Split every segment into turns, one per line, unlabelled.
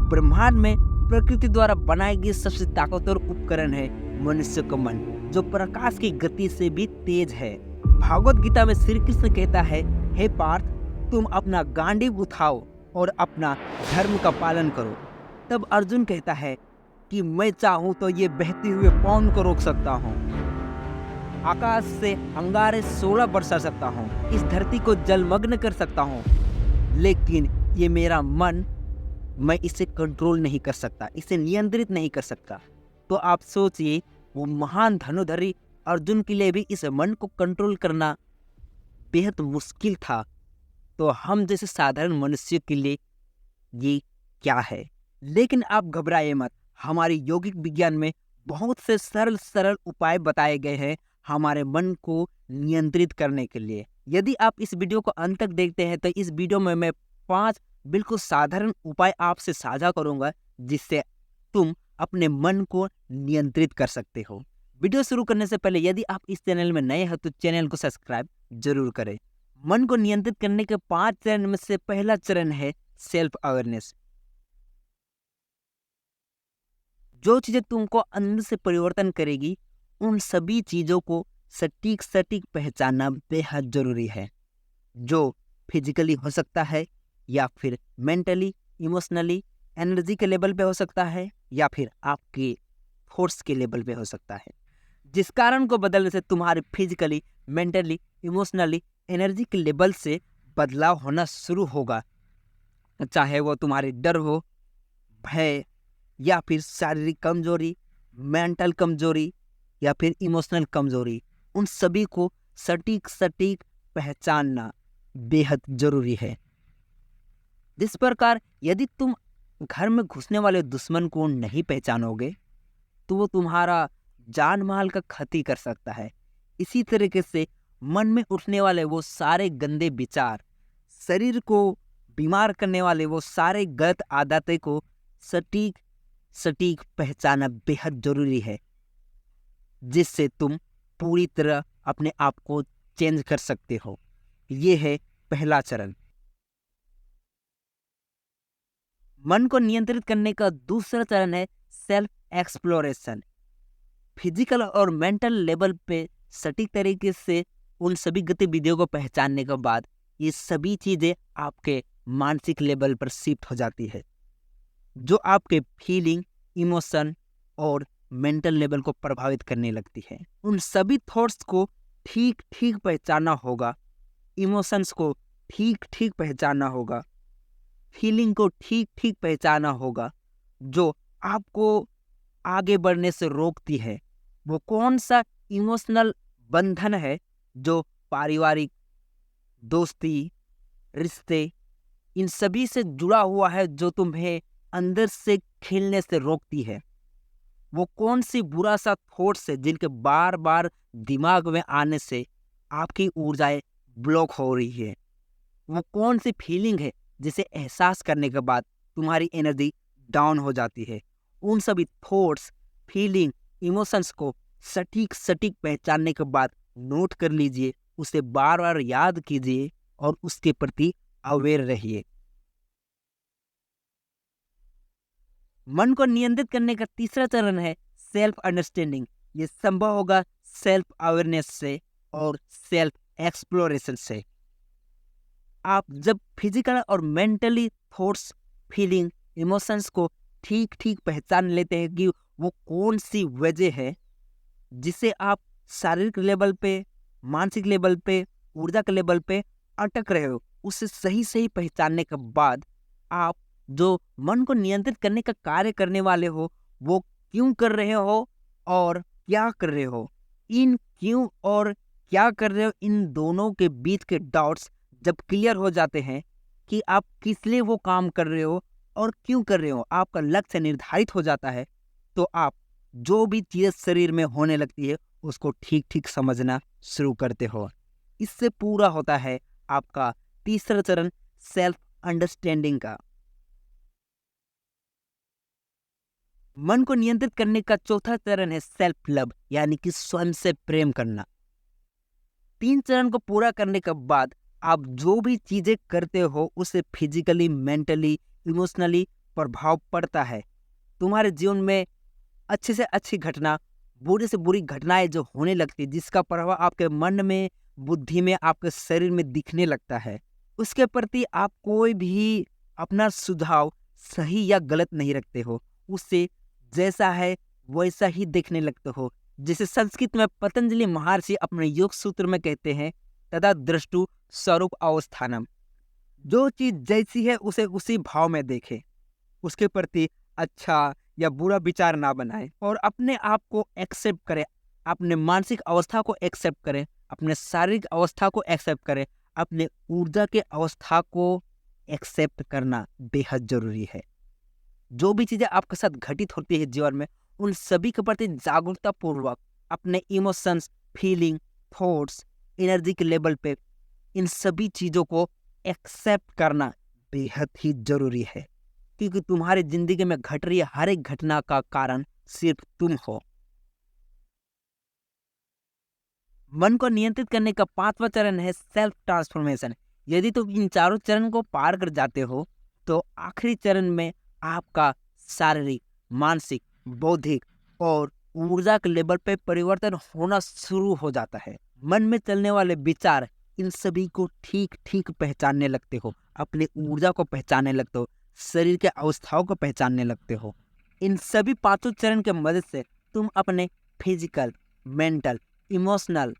ब्रह्मांड में प्रकृति द्वारा बनाई गई सबसे ताकतवर उपकरण है मनुष्य का मन, जो प्रकाश की गति से भी तेज है। भागवत गीता में श्री कृष्ण कहता है, हे पार्थ, तुम अपना गांडीव उठाओ और अपना धर्म का पालन करो। तब अर्जुन कहता है कि मैं चाहूं तो ये बहते हुए पवन को रोक सकता हूँ, आकाश से अंगारे 16 बरसा सकता हूँ, इस धरती को जलमग्न कर सकता हूँ, लेकिन ये मेरा मन, मैं इसे कंट्रोल नहीं कर सकता, इसे नियंत्रित नहीं कर सकता। तो आप सोचिए, वो महान धनुर्धरी अर्जुन के लिए भी इस मन को कंट्रोल करना बेहद मुश्किल था, तो हम जैसे साधारण मनुष्य के लिए ये क्या है। लेकिन आप घबराइए मत, हमारे यौगिक विज्ञान में बहुत से सरल सरल उपाय बताए गए हैं हमारे मन को नियंत्रित करने के लिए। यदि आप इस वीडियो को अंत तक देखते हैं तो इस वीडियो में मैं 5 बिल्कुल साधारण उपाय आपसे साझा करूंगा, जिससे तुम अपने मन को नियंत्रित कर सकते हो। वीडियो शुरू करने से पहले यदि आप इस चैनल में नए हैं तो चैनल को सब्सक्राइब जरूर करें। मन को नियंत्रित करने के 5 चरण में से पहला चरण है सेल्फ अवेयरनेस। जो चीजें तुमको अंदर से परिवर्तन करेगी, उन सभी चीजों को सटीक सटीक पहचानना बेहद जरूरी है, जो फिजिकली हो सकता है या फिर मेंटली, इमोशनली, एनर्जी के लेवल पे हो सकता है या फिर आपके फोर्स के लेवल पे हो सकता है। जिस कारण को बदलने से तुम्हारे फिजिकली, मेंटली, इमोशनली, एनर्जी के लेवल से बदलाव होना शुरू होगा, चाहे वो तुम्हारी डर हो, भय, या फिर शारीरिक कमजोरी, मेंटल कमजोरी या फिर इमोशनल कमजोरी, उन सभी को सटीक सटीक पहचानना बेहद जरूरी है। जिस प्रकार यदि तुम घर में घुसने वाले दुश्मन को नहीं पहचानोगे तो वो तुम्हारा जान माल का क्षति कर सकता है। इसी तरीके से मन में उठने वाले वो सारे गंदे विचार, शरीर को बीमार करने वाले वो सारे गलत आदतें को सटीक सटीक पहचानना बेहद जरूरी है, जिससे तुम पूरी तरह अपने आप को चेंज कर सकते हो। ये है पहला चरण। मन को नियंत्रित करने का दूसरा चरण है सेल्फ एक्सप्लोरेशन। फिजिकल और मेंटल लेवल पे सटीक तरीके से उन सभी गतिविधियों को पहचानने के बाद ये सभी चीजें आपके मानसिक लेवल पर शिफ्ट हो जाती है, जो आपके फीलिंग, इमोशन और मेंटल लेवल को प्रभावित करने लगती है। उन सभी थॉट्स को ठीक ठीक पहचानना होगा, इमोशंस को ठीक ठीक पहचानना होगा, फीलिंग को ठीक ठीक पहचानना होगा, जो आपको आगे बढ़ने से रोकती है। वो कौन सा इमोशनल बंधन है जो पारिवारिक, दोस्ती, रिश्ते, इन सभी से जुड़ा हुआ है, जो तुम्हें अंदर से खेलने से रोकती है। वो कौन सी बुरा सा थॉट्स है जिनके बार बार दिमाग में आने से आपकी ऊर्जाएं ब्लॉक हो रही है। वो कौन सी फीलिंग है जिसे एहसास करने के बाद तुम्हारी एनर्जी डाउन हो जाती है। उन सभी थॉट्स, फीलिंग, इमोशंस को सटीक सटीक पहचानने के बाद नोट कर लीजिए, उसे बार बार याद कीजिए और उसके प्रति अवेयर रहिए। मन को नियंत्रित करने का तीसरा चरण है सेल्फ अंडरस्टैंडिंग। ये संभव होगा सेल्फ अवेयरनेस से और सेल्फ एक्सप्लोरेशन से। आप जब फिजिकल और मेंटली थॉट्स, फीलिंग, इमोशंस को ठीक ठीक पहचान लेते हैं कि वो कौन सी वजह है जिसे आप शारीरिक लेवल पे, मानसिक लेवल पे, ऊर्जा के लेवल पे अटक रहे हो, उसे सही सही पहचानने के बाद आप जो मन को नियंत्रित करने का कार्य करने वाले हो, वो क्यों कर रहे हो और क्या कर रहे हो। इन क्यों और क्या कर रहे हो, इन दोनों के बीच के डाउट्स जब क्लियर हो जाते हैं कि आप किस लिए वो काम कर रहे हो और क्यों कर रहे हो, आपका लक्ष्य निर्धारित हो जाता है, तो आप जो भी चीज़ शरीर में होने लगती है उसको ठीक ठीक समझना शुरू करते हो। इससे पूरा होता है आपका तीसरा चरण सेल्फ अंडरस्टैंडिंग का। मन को नियंत्रित करने का चौथा चरण है सेल्फ लव, यानी कि स्वयं से प्रेम करना। 3 चरण को पूरा करने के बाद आप जो भी चीजें करते हो उसे फिजिकली, मेंटली, इमोशनली प्रभाव पड़ता है। तुम्हारे जीवन में अच्छे से अच्छी घटना, बुरी से बुरी घटनाएँ जो होने लगती है, जिसका प्रभाव आपके मन में, बुद्धि में, आपके शरीर में दिखने लगता है, उसके प्रति आप कोई भी अपना सुझाव सही या गलत नहीं रखते हो। उससे जैसा है वैसा ही देखने लगते हो। जैसे संस्कृत में पतंजलि महर्षि अपने योग सूत्र में कहते हैं, तदा दृष्टु स्वरूप अवस्थानम। जो चीज़ जैसी है उसे उसी भाव में देखें। उसके प्रति अच्छा या बुरा विचार ना बनाएं और अपने आप को एक्सेप्ट करें। अपने मानसिक अवस्था को एक्सेप्ट करें, अपने शारीरिक अवस्था को एक्सेप्ट करें, अपने ऊर्जा के अवस्था को एक्सेप्ट करना बेहद जरूरी है। जो भी चीज़ें आपके साथ घटित होती है जीवन में, उन सभी के प्रति जागरूकता पूर्वक अपने इमोशंस, फीलिंग, थॉट्स, एनर्जी के लेवल पे इन सभी चीज़ों को एक्सेप्ट करना बेहद ही जरूरी है, क्योंकि तुम्हारी जिंदगी में घट रही हर एक घटना का कारण सिर्फ तुम हो। मन को नियंत्रित करने का 5वां चरण है सेल्फ ट्रांसफॉर्मेशन। यदि तुम इन चारों चरण को पार कर जाते हो तो आखिरी चरण में आपका शारीरिक, मानसिक, बौद्धिक और ऊर्जा के लेवल पे परिवर्तन होना शुरू हो जाता है। मन में चलने वाले विचार, इन सभी को ठीक ठीक पहचानने लगते हो, अपनी ऊर्जा को पहचानने लगते हो, शरीर के अवस्थाओं को पहचानने लगते हो। इन सभी 5 चरण के मदद से तुम अपने फिजिकल, मेंटल, इमोशनल,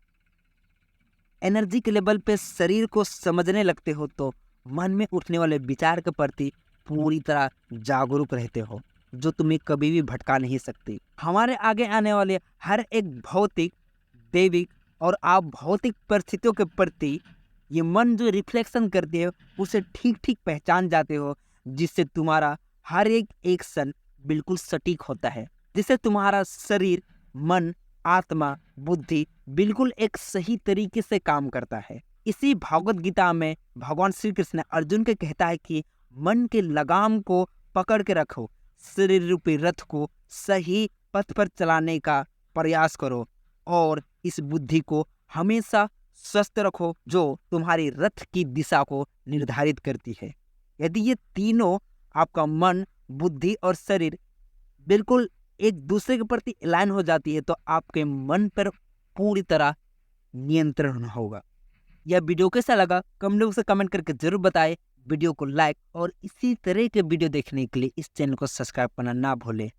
एनर्जी के लेवल पे शरीर को समझने लगते हो, तो मन में उठने वाले विचार के प्रति पूरी तरह जागरूक रहते हो, जो तुम्हें कभी भी भटका नहीं सकती। हमारे आगे आने वाले हर एक भौतिक, दैविक और भौतिक परिस्थितियों के प्रति ये मन जो रिफ्लेक्शन करती है उसे ठीक ठीक पहचान जाते हो, जिससे तुम्हारा हर एक एक्शन बिल्कुल सटीक होता है, जिससे तुम्हारा शरीर, मन, आत्मा, बुद्धि बिल्कुल एक सही तरीके से काम करता है। इसी भागवत गीता में भगवान श्री कृष्ण अर्जुन के कहता है कि मन के लगाम को पकड़ के रखो, शरीर रूपी रथ को सही पथ पर चलाने का प्रयास करो और इस बुद्धि को हमेशा स्वस्थ रखो, जो तुम्हारी रथ की दिशा को निर्धारित करती है। यदि ये तीनों, आपका मन, बुद्धि और शरीर, बिल्कुल एक दूसरे के प्रति अलाइन हो जाती है, तो आपके मन पर पूरी तरह नियंत्रण होगा। यह वीडियो कैसा लगा कमेंट से कमेंट करके जरूर बताएं। वीडियो को लाइक और इसी तरह के वीडियो देखने के लिए इस चैनल को सब्सक्राइब करना ना भूलें।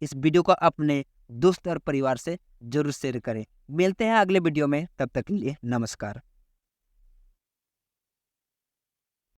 इस वीडियो को अपने दोस्त और परिवार से जरूर शेयर करें। मिलते हैं अगले वीडियो में, तब तक के लिए नमस्कार।